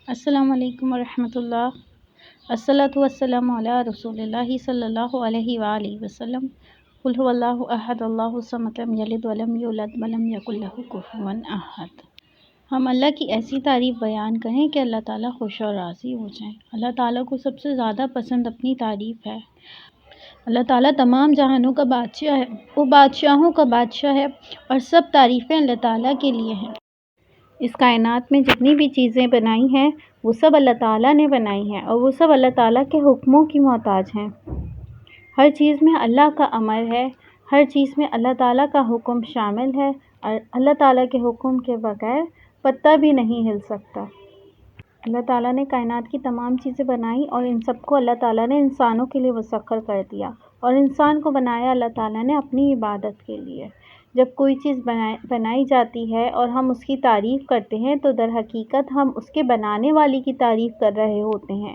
السلام علیکم ورحمۃ اللہ۔ الصلاۃ والسلام علی رسول اللہ صلی اللہ علیہ وآلہ وسلم۔ قل هو اللہ احد اللہ الصمد لم یلد ولم یولد ولم یکن لہ کفوا احد۔ ہم اللہ کی ایسی تعریف بیان کریں کہ اللہ تعالیٰ خوش اور راضی ہو جائیں۔ اللہ تعالیٰ کو سب سے زیادہ پسند اپنی تعریف ہے۔ اللہ تعالیٰ تمام جہانوں کا بادشاہ ہے، وہ بادشاہوں کا بادشاہ ہے اور سب تعریفیں اللہ تعالیٰ کے لیے ہیں۔ اس کائنات میں جتنی بھی چیزیں بنائی ہیں وہ سب اللہ تعالیٰ نے بنائی ہیں اور وہ سب اللہ تعالیٰ کے حکموں کی محتاج ہیں۔ ہر چیز میں اللہ کا امر ہے، ہر چیز میں اللہ تعالیٰ کا حکم شامل ہے اور اللہ تعالیٰ کے حکم کے بغیر پتہ بھی نہیں ہل سکتا۔ اللہ تعالیٰ نے کائنات کی تمام چیزیں بنائی اور ان سب کو اللہ تعالیٰ نے انسانوں کے لیے مسخر کر دیا، اور انسان کو بنایا اللہ تعالیٰ نے اپنی عبادت کے لیے۔ جب کوئی چیز بنائی جاتی ہے اور ہم اس کی تعریف کرتے ہیں تو در حقیقت ہم اس کے بنانے والی کی تعریف کر رہے ہوتے ہیں۔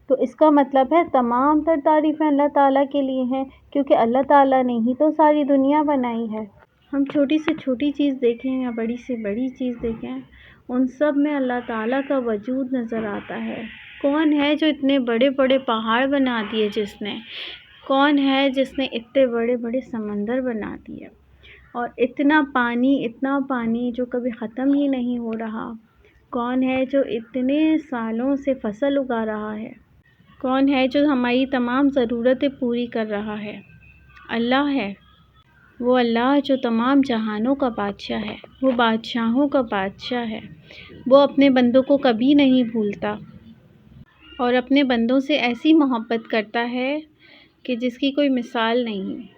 تو اس کا مطلب ہے تمام تر تعریفیں اللہ تعالیٰ کے لیے ہیں، کیونکہ اللہ تعالیٰ نے ہی تو ساری دنیا بنائی ہے۔ ہم چھوٹی سے چھوٹی چیز دیکھیں یا بڑی سے بڑی چیز دیکھیں، ان سب میں اللہ تعالیٰ کا وجود نظر آتا ہے۔ کون ہے جو اتنے بڑے بڑے پہاڑ بنا دیے جس نے؟ کون ہے جس نے اتنے بڑے بڑے سمندر بنا دیے؟ اور اتنا پانی جو کبھی ختم ہی نہیں ہو رہا؟ کون ہے جو اتنے سالوں سے فصل اگا رہا ہے؟ کون ہے جو ہماری تمام ضرورتیں پوری کر رہا ہے؟ اللہ ہے۔ وہ اللہ جو تمام جہانوں کا بادشاہ ہے، وہ بادشاہوں کا بادشاہ ہے۔ وہ اپنے بندوں کو کبھی نہیں بھولتا اور اپنے بندوں سے ایسی محبت کرتا ہے کہ جس کی کوئی مثال نہیں۔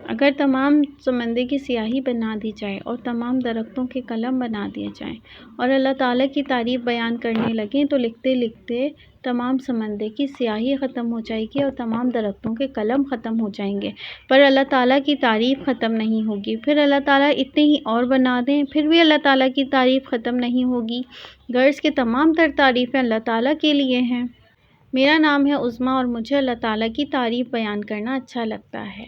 اگر تمام سمندر کی سیاہی بنا دی جائے اور تمام درختوں کے قلم بنا دیے جائیں اور اللہ تعالیٰ کی تعریف بیان کرنے لگیں تو لکھتے لکھتے تمام سمندر کی سیاہی ختم ہو جائے گی اور تمام درختوں کے قلم ختم ہو جائیں گے، پر اللہ تعالیٰ کی تعریف ختم نہیں ہوگی۔ پھر اللہ تعالیٰ اتنے ہی اور بنا دیں، پھر بھی اللہ تعالیٰ کی تعریف ختم نہیں ہوگی۔ غرض کہ تمام تر تعریفیں اللہ تعالیٰ کے لیے ہیں۔ میرا نام ہے عظمیٰ اور مجھے اللہ تعالیٰ کی تعریف بیان کرنا اچھا لگتا ہے،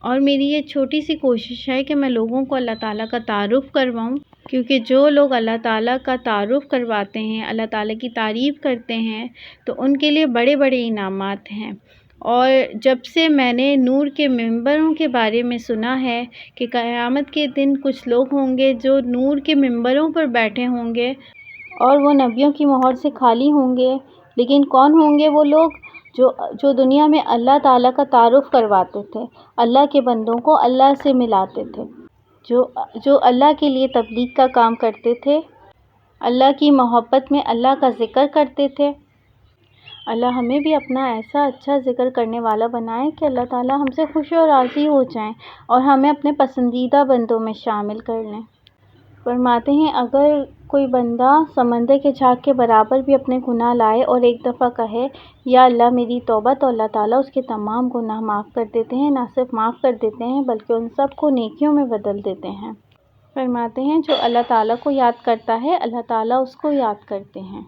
اور میری یہ چھوٹی سی کوشش ہے کہ میں لوگوں کو اللہ تعالیٰ کا تعارف کرواؤں، کیونکہ جو لوگ اللہ تعالیٰ کا تعارف کرواتے ہیں، اللہ تعالیٰ کی تعریف کرتے ہیں، تو ان کے لیے بڑے بڑے انعامات ہیں۔ اور جب سے میں نے نور کے ممبروں کے بارے میں سنا ہے کہ قیامت کے دن کچھ لوگ ہوں گے جو نور کے ممبروں پر بیٹھے ہوں گے اور وہ نبیوں کی مہر سے خالی ہوں گے، لیکن کون ہوں گے وہ لوگ جو دنیا میں اللہ تعالیٰ کا تعارف کرواتے تھے، اللہ کے بندوں کو اللہ سے ملاتے تھے، جو اللہ کے لیے تبلیغ کا کام کرتے تھے، اللہ کی محبت میں اللہ کا ذکر کرتے تھے۔ اللہ ہمیں بھی اپنا ایسا اچھا ذکر کرنے والا بنائے کہ اللہ تعالیٰ ہم سے خوش اور راضی ہو جائیں اور ہمیں اپنے پسندیدہ بندوں میں شامل کر لیں۔ فرماتے ہیں اگر کوئی بندہ سمندر کے جھاگ کے برابر بھی اپنے گناہ لائے اور ایک دفعہ کہے یا اللہ میری توبہ، تو اللہ تعالیٰ اس کے تمام گناہ معاف کر دیتے ہیں۔ نہ صرف معاف کر دیتے ہیں بلکہ ان سب کو نیکیوں میں بدل دیتے ہیں۔ فرماتے ہیں جو اللہ تعالیٰ کو یاد کرتا ہے اللہ تعالیٰ اس کو یاد کرتے ہیں۔